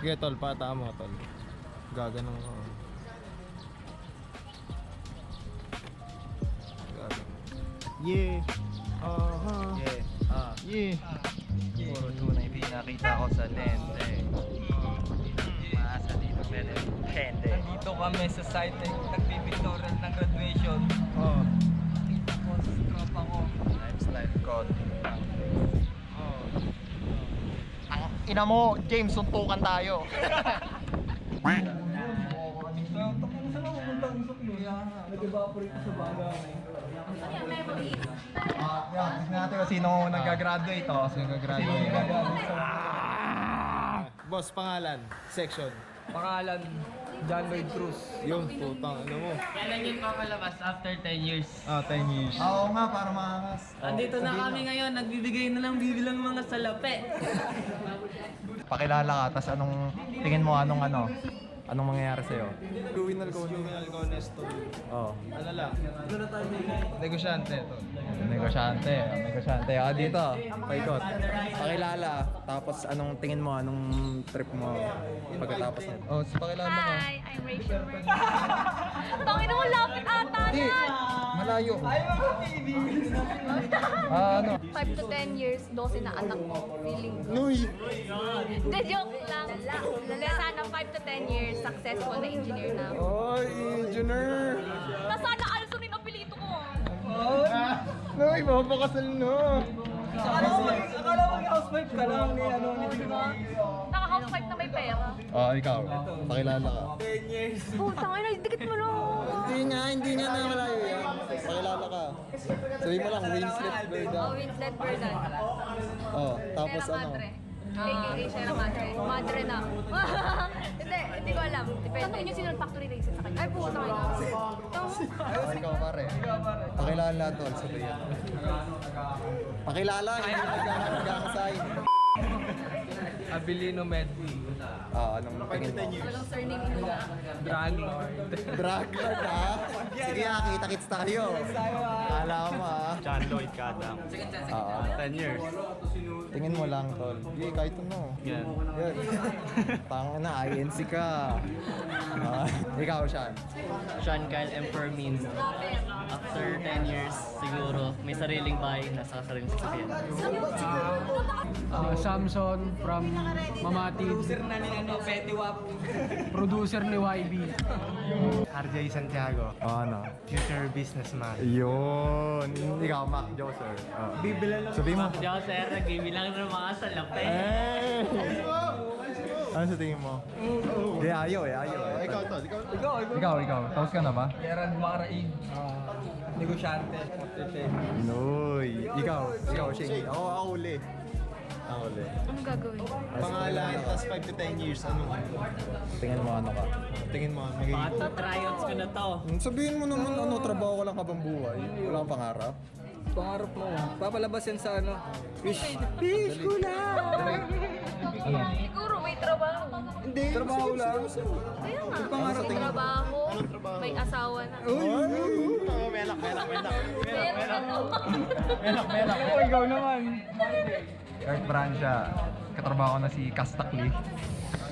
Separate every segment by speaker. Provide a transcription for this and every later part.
Speaker 1: Sige tol, pata mo tol. Gaganong ko. Yeah.
Speaker 2: Yeah.
Speaker 1: Yeah.
Speaker 2: Puro tunay pinakita ko sa lente. Maasa dito pero lente. Nandito kami sa site nagpipictorial ng graduation.
Speaker 1: Oh.
Speaker 2: Kita ko sa tropa ko. Lifestyle code.
Speaker 1: Ang ina mo, James, suntukan tayo.
Speaker 2: Nag-evaporate sa bagay.
Speaker 1: Tignan natin kung sino nag-graduate. Sino nag-graduate. Boss, pangalan, section.
Speaker 2: Pangalan, John Lloyd Cruz.
Speaker 1: Yung putang ano mo.
Speaker 3: Kailan yun makalabas? After 10 years.
Speaker 1: 10 years. Oo nga, para maangas.
Speaker 3: Andito na kami ngayon, nagbibigay na lang bibilang mga salapi.
Speaker 1: Pakilala ka, tas anong tingin mo anong mangyayari sa'yo? Juvenal ko Nestor. Oo. Ano lang? Negosyante to. Negosyante. Dito, paikot. Pakilala, tapos anong tingin mo, anong trip mo pagkatapos nito? Oh, pakilala ka.
Speaker 4: Hi, I'm Rachel Bernal. Tangin mo, lapit ata yan!
Speaker 1: Malayo. Ano?
Speaker 4: 5 to 10 years, 12 na anak mo. Feeling ko.
Speaker 1: Nuy!
Speaker 4: Hindi, joke lang. Sana 5 to 10 years, successful na engineer na ako.
Speaker 1: Oy, engineer!
Speaker 4: Tapos sana Alsunin ang pilito ko.
Speaker 1: Nuy, mapapakasal no!
Speaker 2: Akala mo housewife ka lang ni
Speaker 4: Naka-housewife na may pera.
Speaker 1: Ikaw. Pakilala ka.
Speaker 4: Putang ina, dikit mo lang.
Speaker 1: Hindi nga na malayo yan. Pakilala ka. Sabihin mo lang, Winslet Berdan.
Speaker 4: Oh, Winslet Bernal.
Speaker 1: Tapos
Speaker 4: Sierra
Speaker 1: ano?
Speaker 4: Madre. AKA Sierra Madre. Madre na. Hindi ko alam. Depende. Tanongin nyo sino ang factory races sa kanya. Ay, putang ina.
Speaker 1: Ikaw pare. Pakilala na tol, sabihin. Pakilala, hindi nagkakasayin.
Speaker 2: Abilino Medwin.
Speaker 1: Anong tingin mo?
Speaker 4: Walang surname mo.
Speaker 2: Drag
Speaker 1: Drag lord ha? Sige kita-kits tayo. Kala mo ha?
Speaker 3: John Lloyd Kadam. 10 years.
Speaker 1: Tingin mo lang tol. Hindi, kahit ano.
Speaker 3: Yan.
Speaker 1: Yan. Tanga na, INC ka. Ikaw, Sean.
Speaker 3: Sean Kyle M. Fermin. After 10 years, siguro, may sariling bahay, nasa sariling sasakyan.
Speaker 5: Samson from Mamati,
Speaker 2: Producer na ni Betty Wap.
Speaker 5: producer ni YB.
Speaker 6: RJ Santiago,
Speaker 1: Ano?
Speaker 6: future businessman.
Speaker 1: Yun. Ikaw, Mac Joser. Sabihin mo.
Speaker 3: Diyan sir, nagbibilang ng mga salapi.
Speaker 1: Ano sa tingin mo? Hindi, ayaw. Ikaw. Tapos ka na ba?
Speaker 2: Gerald Maraig. Negosyante.
Speaker 1: Noy. Ikaw, Shane. Ako uli.
Speaker 4: Anong gagawin?
Speaker 1: Pangalan, tas 5 to 10 years, ano? Tingin mo ano ka? Tingin mo,
Speaker 3: Mga tryouts ko na to.
Speaker 1: Sabihin mo naman, trabaho ka lang habang buhay. Wala kang pangarap.
Speaker 2: Pangarap mo. Papalabas yan sa ano. Fish ko na!
Speaker 4: Siguro may trabaho.
Speaker 1: Hindi.
Speaker 2: Trabaho lang.
Speaker 4: Kaya nga.
Speaker 2: Pangarap
Speaker 4: May trabaho. May asawa na.
Speaker 1: Melak.
Speaker 4: Meron ano.
Speaker 2: Ikaw naman.
Speaker 1: Earth brand siya. Katrabaho ko na si Kastakli.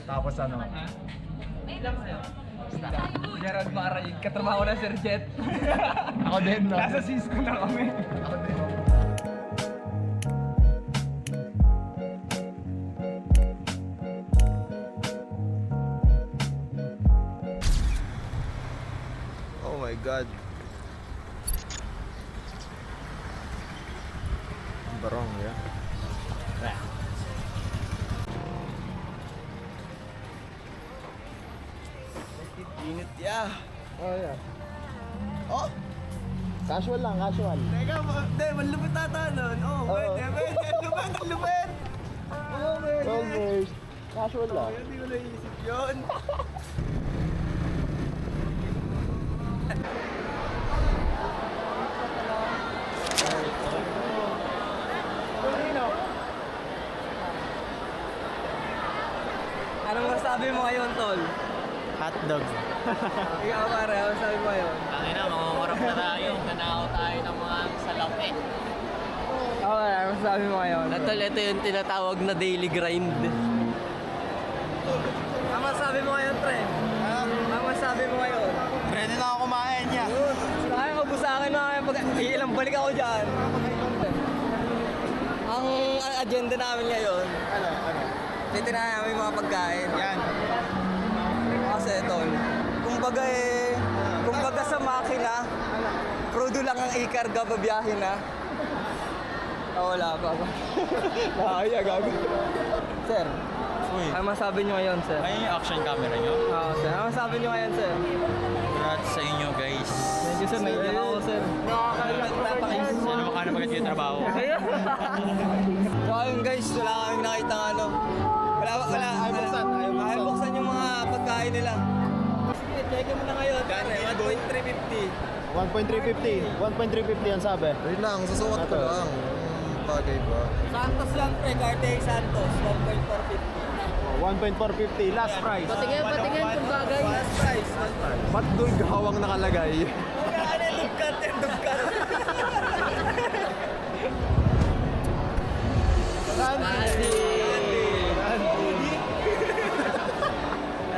Speaker 1: Tapos ano?
Speaker 2: Gerald Maraig. Katrabaho na Sir Jet.
Speaker 1: Ako din, no?
Speaker 2: Nasa Cisco na kami.
Speaker 1: Oh my God. Barong, ya. Init ya. Oh, yeah. Oh! Casual lang, casual.
Speaker 2: Teka, hindi, malupit ata nun. Pwede. Lupit.
Speaker 1: First, casual lang.
Speaker 2: Hindi ko naisip yun. Anong masabi mo ngayon, Tol?
Speaker 1: Hotdog.
Speaker 2: Ikaw pare, anong masabi mo ngayon?
Speaker 3: Tangin na, mangungurap na tayo. Nanakaw tayo ng mga salapi.
Speaker 2: Okay, anong masabi mo ngayon?
Speaker 3: Ito yung tinatawag na daily grind.
Speaker 2: masabi mo ngayon, pre? Ano masabi mo ngayon?
Speaker 1: Ready na ako kumain niya.
Speaker 2: Kaya ko sa akin na pag ilang balik ako dyan. Ang agenda namin ngayon,
Speaker 1: Ano?
Speaker 2: titirahan namin yung mga pagkain.
Speaker 1: Yan.
Speaker 2: Kasi tol, kumbaga sa makina, crudo lang ang ikarga, babiyahin na. Wala pa ako. Nakakaya, gago. Sir,
Speaker 1: Uy,
Speaker 2: ano masabi nyo ngayon, sir?
Speaker 1: ay yung action camera nyo.
Speaker 2: Oo, sir. Ano masabi nyo ngayon, sir?
Speaker 1: Congrats sa inyo guys.
Speaker 2: Thank you, sir. Naiiyak ako, sir. Nakakainis.
Speaker 1: Sino maka na maganda yung trabaho?
Speaker 2: So ayun guys, wala kaming nakita ng ano. Ayaw buksan yung mga pagkain nila. Sige, check mo na ngayon. Pare, 1.350.
Speaker 6: 1.350 ang sabi.
Speaker 1: Wait lang, susukat ko lang. Bagay ba?
Speaker 2: Santos lang pre, Cartier Santos, 1.450.
Speaker 6: 1.450, last price.
Speaker 4: Patingin kung bagay.
Speaker 2: Last price.
Speaker 1: Ba't doon gawang nakalagay?
Speaker 2: Ano yung dugkat,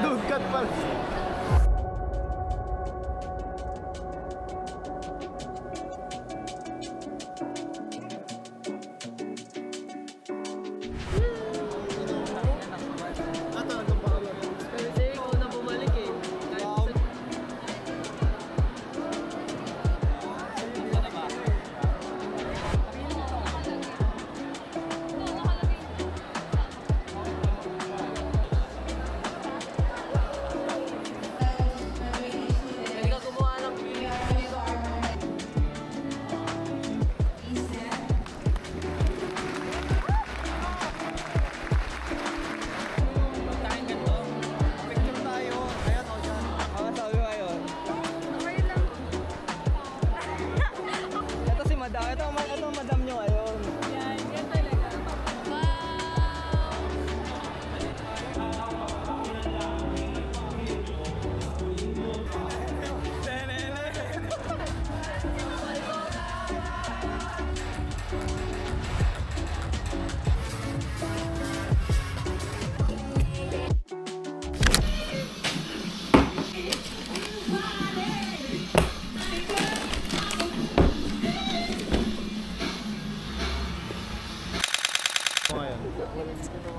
Speaker 6: Dugkat pala.
Speaker 3: Kasi ikaw na bumalik eh. Pwede ka gumawa ng video.
Speaker 2: Ano sabi mo ngayon?
Speaker 4: Okay lang.
Speaker 2: Ito si madam. Ito ang madam nyo ngayon.
Speaker 4: Yan talaga. Wow!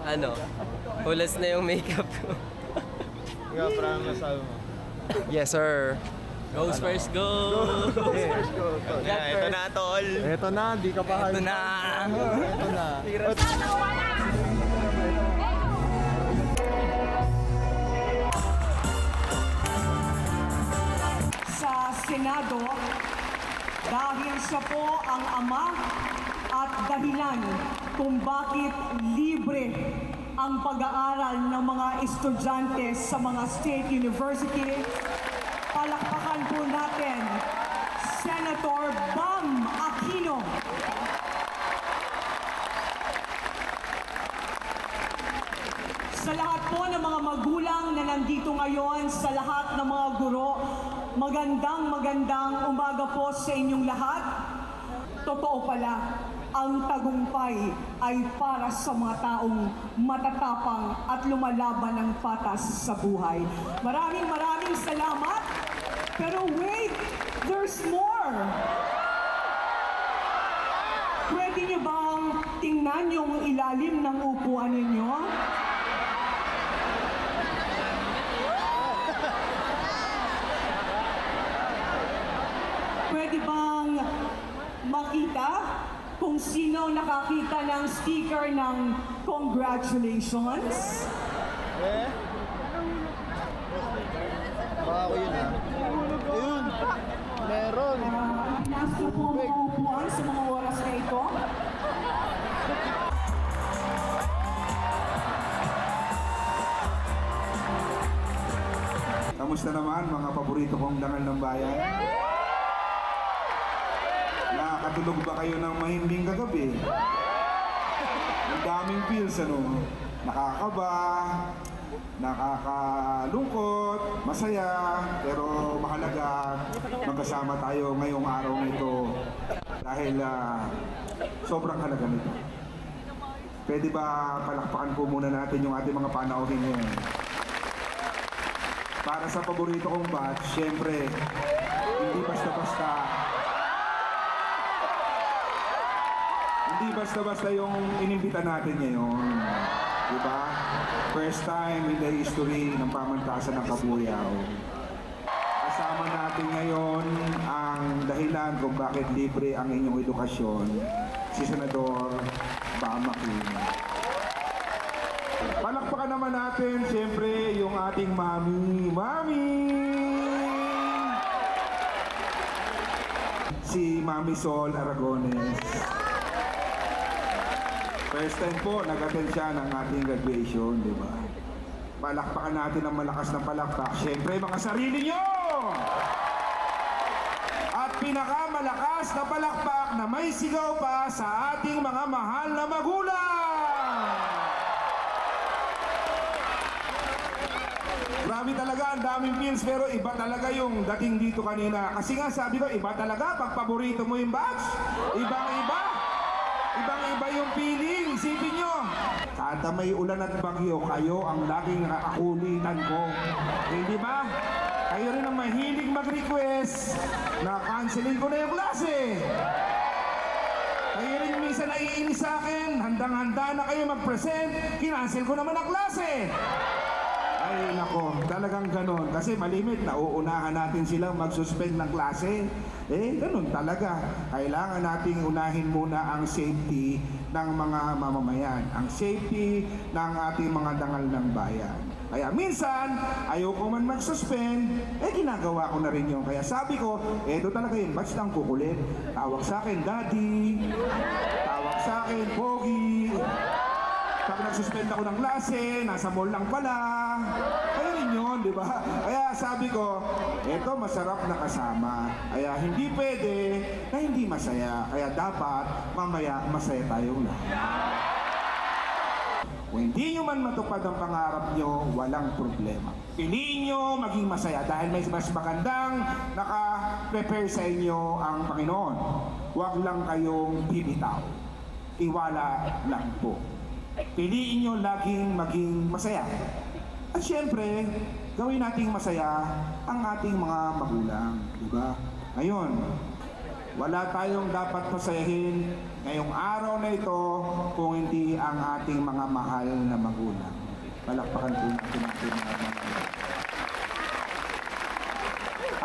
Speaker 3: Ano? Hulas na yung makeup ko.
Speaker 6: Ikaw, parang nasabi mo.
Speaker 1: Yes sir.
Speaker 3: Goes first, go!
Speaker 1: Ito na tol. Ito na, di ka pa
Speaker 2: Ito na.
Speaker 1: Ito na.
Speaker 7: sa Senado dahil siya po ang ama at dahilan kung bakit libre ang pag-aaral ng mga estudyante sa mga state university. Palakpakan po natin Senator Bam Aquino. Sa lahat po ng mga magulang na nandito ngayon, sa lahat ng mga guro, magandang umaga po sa inyong lahat. Totoo pala, ang tagumpay ay para sa mga taong matatapang at lumalaban ng patas sa buhay. Maraming salamat. Pero wait, there's more. Pwede niyo bang tingnan yung ilalim ng upuan ninyo? Pwede bang makita kung sino nakakita ng sticker ng congratulations?
Speaker 6: Baka ako yun ah. Ayun! Meron!
Speaker 7: Pinasok po ang mga upuan sa mga oras na ito.
Speaker 8: Kamusta naman mga paborito kong dangal ng bayan? Nakakatulog ba kayo ng mahimbing kagabi? Ang daming feels, ano? Nakakaba, nakakalungkot, masaya, pero mahalaga magkasama tayo ngayong araw na ito dahil sobrang halaga nito. Pwede ba palakpakan po muna natin yung ating mga panauhin ngayon? para sa paborito kong batch, syempre, hindi basta-basta. Hindi basta-basta yung inimbita natin ngayon. Diba? First time in the history ng pamantasan ng Kabuyao. Kasama natin ngayon ang dahilan kung bakit libre ang inyong edukasyon, si Senador Bamaki. Palakpakan naman natin, siyempre, yung ating mami. Mami! Si Mami Sol Aragones. First time po, nag-attend siya ng ating graduation, di ba? Palakpakan natin ng malakas na palakpak. Siyempre, mga sarili nyo! At pinakamalakas na palakpak na may sigaw pa sa ating mga mahal na magulang! Grabe talaga, ang daming feels, pero iba talaga yung dating dito kanina. Kasi nga sabi ko, iba talaga pag paborito mo yung batch. Ibang-iba. Ibang-iba yung feeling. Isipin nyo. Kada may ulan at bagyo, kayo ang laging nakakakulitan ko. Hindi ba? Kayo rin ang mahilig mag-request na cancelin ko na yung klase. Kayo rin minsan naiinis sa akin, handang-handa na kayo mag-present, kinancel ko naman ang klase. Ay nako, talagang ganon. Kasi malimit, nauunahan natin silang mag-suspend ng klase. Ganon talaga. Kailangan nating unahin muna ang safety ng mga mamamayan. Ang safety ng ating mga dangal ng bayan. Kaya minsan, ayoko man mag-suspend, ginagawa ko na rin yun. Kaya sabi ko, eto talaga yung batch ng kukulit. Tawag sa akin, Daddy. Tawag sa akin, Pogi. Pag nag-suspend ako ng klase, nasa mall lang pala. Kaya rin yun, di ba? Kaya sabi ko, eto masarap na kasama. Kaya hindi pwede na hindi masaya. Kaya dapat mamaya masaya tayong lahat. Kung hindi nyo man matupad ang pangarap nyo, walang problema. Piliin nyo maging masaya dahil may mas magandang naka-prepare sa inyo ang Panginoon. Huwag lang kayong bibitaw. Tiwala lang po. Piliin nyo laging maging masaya. At syempre, gawin nating masaya ang ating mga magulang. Diba? Ngayon, wala tayong dapat masayahin ngayong araw na ito kung hindi ang ating mga mahal na magulang. Palakpakan po natin ang mga magulang.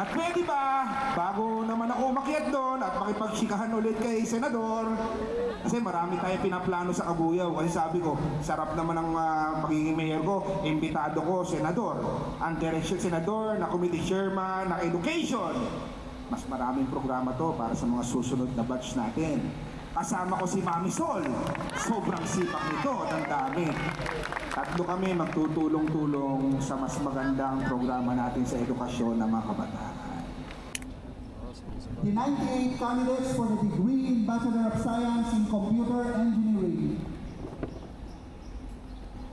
Speaker 8: At pwede ba, bago naman ako umakyat doon at makipagsikahan ulit kay Senador, kasi marami tayong pinaplano sa Kabuyao. Kasi sabi ko, sarap naman ang magiging mayor ko, imbitado ko, Senador. Ang Direction Senador, na Committee Chairman, na Education. Mas maraming programa to para sa mga susunod na batch natin. Kasama ko si Mami Sol. Sobrang sipak nito, ang dami. Tatlo kami magtutulong-tulong sa mas magandang programa natin sa edukasyon ng mga kabataan.
Speaker 9: The 98 candidates for the degree in Bachelor of Science in Computer Engineering.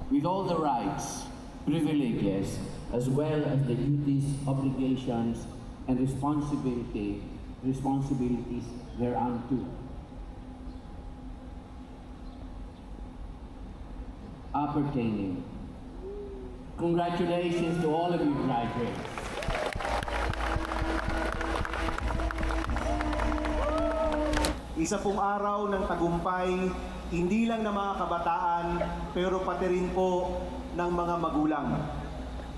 Speaker 10: With all the rights, privileges, as well as the duties, obligations, and responsibilities thereunto. Appertaining. Congratulations to all of you graduates.
Speaker 6: Isa pong araw ng tagumpay, hindi lang ng mga kabataan, pero pati rin po ng mga magulang.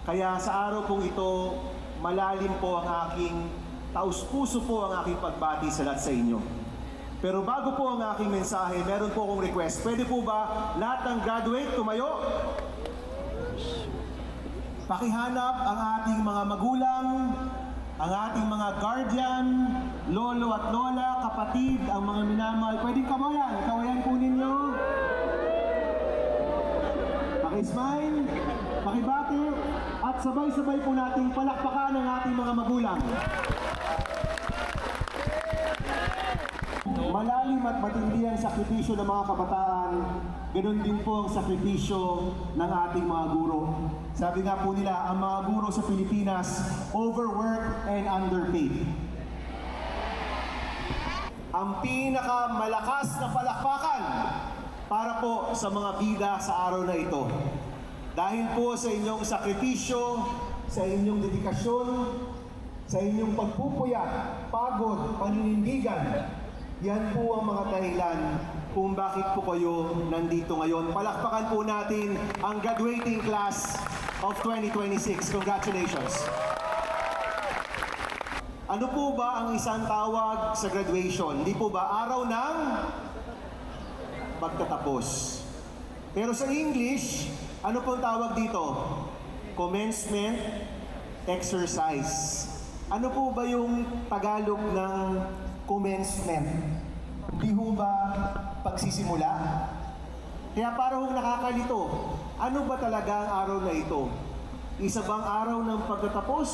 Speaker 6: Kaya sa araw pong ito, malalim po ang aking, taus-puso po ang aking pagbati sa lahat sa inyo. Pero bago po ang aking mensahe, meron po akong request. Pwede po ba lahat ng graduate tumayo? Pakihanap ang ating mga magulang, ang ating mga guardian, lolo at lola, kapatid, ang mga minamahal. Pwedeng kawayan po ninyo. Pakismile, pakibati, at sabay-sabay po nating palakpakan ang ating mga magulang. Malalim at matindi ang sakripisyo ng mga kabataan, ganoon din po ang sakripisyo ng ating mga guro. Sabi nga po nila, ang mga guro sa Pilipinas, overworked and underpaid. Ang pinakamalakas na palakpakan para po sa mga bida sa araw na ito. Dahil po sa inyong sakripisyo, sa inyong dedikasyon, sa inyong pagpupuyat, pagod, paninindigan. Yan po ang mga dahilan kung bakit po kayo nandito ngayon. Palakpakan po natin ang graduating class of 2026. Congratulations! Ano po ba ang isang tawag sa graduation? Hindi po ba araw ng pagtatapos? Pero sa English, ano pong tawag dito? Commencement exercise. Ano po ba yung Tagalog ng commencement? Hindi ho ba pagsisimula? Kaya parang nakakalito. Ano ba talaga ang araw na ito? Isa bang araw ng pagtatapos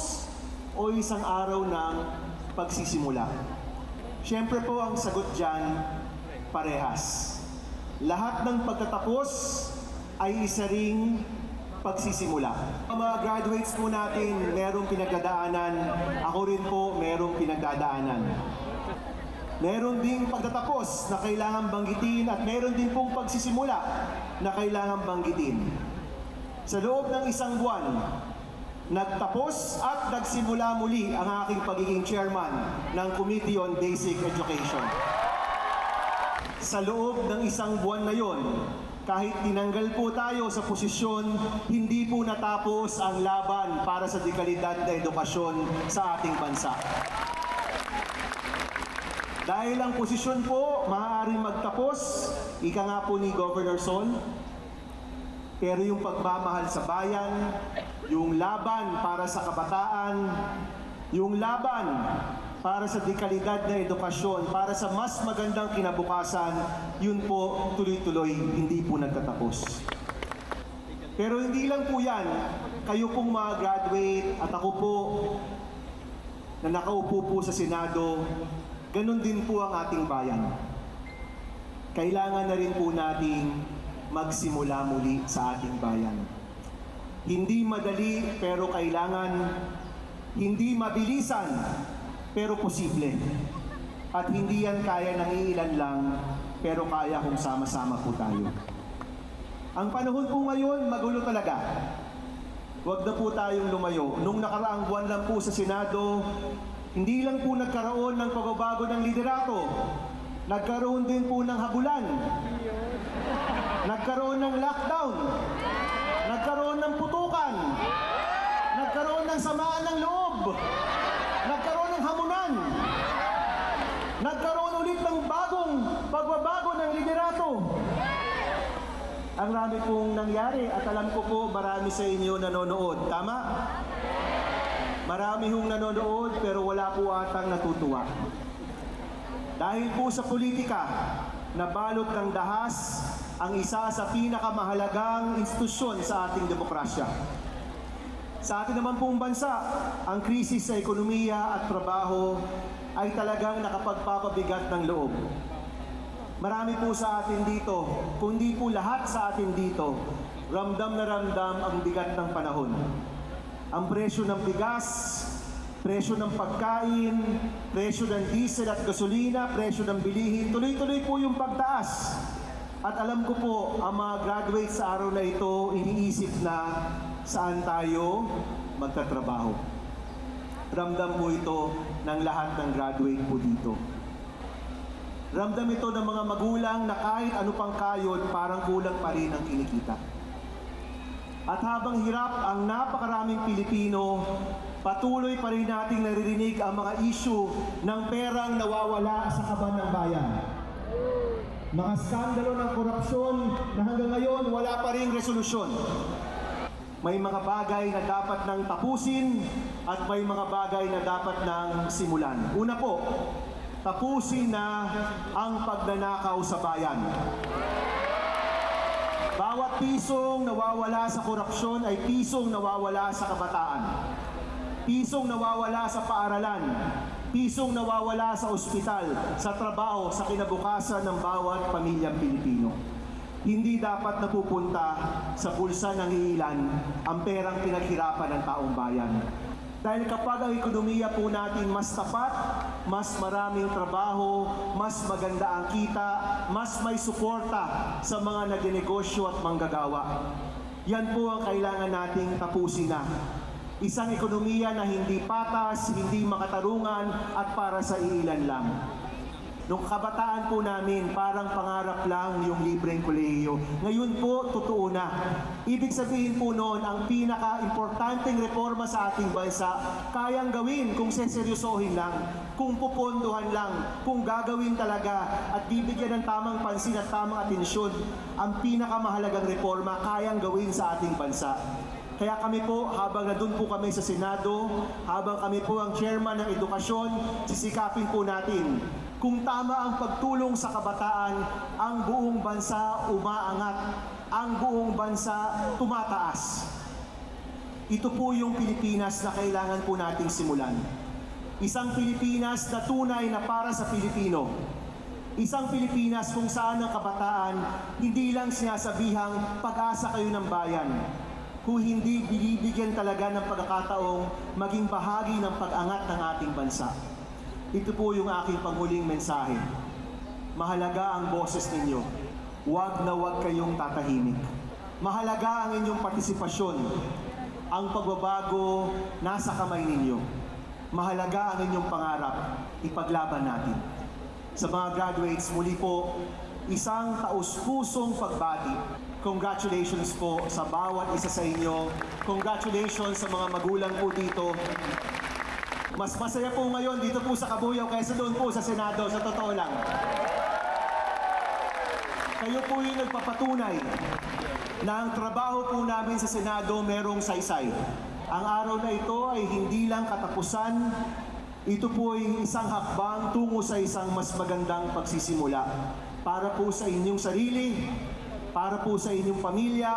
Speaker 6: o isang araw ng pagsisimula? Siyempre po ang sagot dyan, parehas. Lahat ng pagtatapos ay isa ring pagsisimula. Ang mga graduates po natin, merong pinagdadaanan. Ako rin po, merong pinagdadaanan. Meron ding pagtatapos na kailangan banggitin at meron din pong pagsisimula na kailangan banggitin. Sa loob ng isang buwan, nagtapos at nagsimula muli ang aking pagiging chairman ng Committee on Basic Education. Sa loob ng isang buwan na yon, kahit tinanggal po tayo sa posisyon, hindi po natapos ang laban para sa dekalidad na edukasyon sa ating bansa. Dahil ang posisyon po maaaring magtapos, ika nga po ni Governor Sol, pero yung pagmamahal sa bayan, yung laban para sa kabataan, yung laban para sa dekalidad na edukasyon, para sa mas magandang kinabukasan, yun po tuloy-tuloy, hindi po nagtatapos. Pero hindi lang po yan, kayo pong mga graduate at ako po na nakaupo po sa Senado, ganun din po ang ating bayan. Kailangan na rin po nating magsimula muli sa ating bayan. Hindi madali pero kailangan, hindi mabilisan pero posible. At hindi yan kaya ng iilan lang pero kaya kung sama-sama po tayo. Ang panahon po ngayon, magulo talaga. Huwag na po tayong lumayo. Nung nakaraang buwan lang po sa Senado, hindi lang po nagkaroon ng pagbabago ng liderato, nagkaroon din po ng habulan, nagkaroon ng lockdown, nagkaroon ng putukan, nagkaroon ng samaan ng loob, nagkaroon ng hamunan, nagkaroon ulit ng bagong pagbabago ng liderato. Ang rami pong nangyari at alam ko po marami sa inyo nanonood. Tama? Marami hong nanonood pero wala po atang natutuwa. Dahil po sa politika, nabalot ng dahas ang isa sa pinakamahalagang institusyon sa ating demokrasya. Sa atin naman pong bansa, ang krisis sa ekonomiya at trabaho ay talagang nakapagpapabigat ng loob. Marami po sa atin dito, kundi po lahat sa atin dito, ramdam na ramdam ang bigat ng panahon. Ang presyo ng bigas, presyo ng pagkain, presyo ng diesel at gasolina, presyo ng bilihin, tuloy-tuloy po yung pagtaas. At alam ko po, ang mga graduates sa araw na ito, iniisip na saan tayo magtatrabaho. Ramdam po ito ng lahat ng graduate po dito. Ramdam ito ng mga magulang na kahit ano pang kayod, parang kulang pa rin ang kinikita. At habang hirap ang napakaraming Pilipino, patuloy pa rin nating naririnig ang mga issue ng perang nawawala sa kaban ng bayan. Mga skandalo ng korupsyon na hanggang ngayon wala pa ring resolusyon. May mga bagay na dapat nang tapusin at may mga bagay na dapat nang simulan. Una po, tapusin na ang pagnanakaw sa bayan. Bawat pisong nawawala sa korupsyon ay pisong nawawala sa kabataan. Pisong nawawala sa paaralan. Pisong nawawala sa ospital, sa trabaho, sa kinabukasan ng bawat pamilyang Pilipino. Hindi dapat napupunta sa bulsa ng ilan ang perang pinaghirapan ng taong bayan. Dahil kapag ang ekonomiya po natin mas tapat, mas maraming trabaho, mas maganda ang kita, mas may suporta sa mga nagnegosyo at manggagawa. Yan po ang kailangan nating tapusin na. Isang ekonomiya na hindi patas, hindi makatarungan at para sa iilan lang. Nung kabataan po namin, parang pangarap lang yung libreng kolehiyo. Ngayon po, totoo na. Ibig sabihin po noon, ang pinaka-importanteng reforma sa ating bansa, kayang gawin kung seseryosohin lang, kung pupondohan lang, kung gagawin talaga at bibigyan ng tamang pansin at tamang atensyon, ang pinakamahalagang reforma, kayang gawin sa ating bansa. Kaya kami po, habang nandun po kami sa Senado, habang kami po ang chairman ng edukasyon, sisikapin po natin kung tama ang pagtulong sa kabataan, ang buong bansa umaangat, ang buong bansa tumataas. Ito po yung Pilipinas na kailangan po nating simulan. Isang Pilipinas na tunay na para sa Pilipino. Isang Pilipinas kung saan ang kabataan hindi lang sinasabihang pag-asa kayo ng bayan, kung hindi binibigyan talaga ng pagkakataong maging bahagi ng pag-angat ng ating bansa. Ito po yung aking panghuling mensahe. Mahalaga ang boses ninyo. Huwag na huwag kayong tatahimik. Mahalaga ang inyong partisipasyon. Ang pagbabago nasa kamay ninyo. Mahalaga ang inyong pangarap. Ipaglaban natin. Sa mga graduates, muli po, isang taus-pusong pagbati. Congratulations po sa bawat isa sa inyo. Congratulations sa mga magulang po dito. Mas masaya po ngayon dito po sa Kabuyao kaysa doon po sa Senado, sa totoo lang. Kayo po yung nagpapatunay na ang trabaho po namin sa Senado merong saysay. Ang araw na ito ay hindi lang katapusan, ito po ay isang hakbang tungo sa isang mas magandang pagsisimula. Para po sa inyong sarili, para po sa inyong pamilya,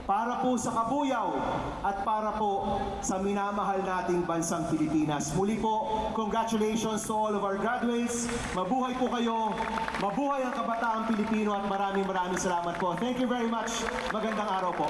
Speaker 6: para po sa Kabuyao, at para po sa minamahal nating bansang Pilipinas. Muli po, congratulations to all of our graduates. Mabuhay po kayo, mabuhay ang kabataang Pilipino at maraming salamat po. Thank you very much. Magandang araw po.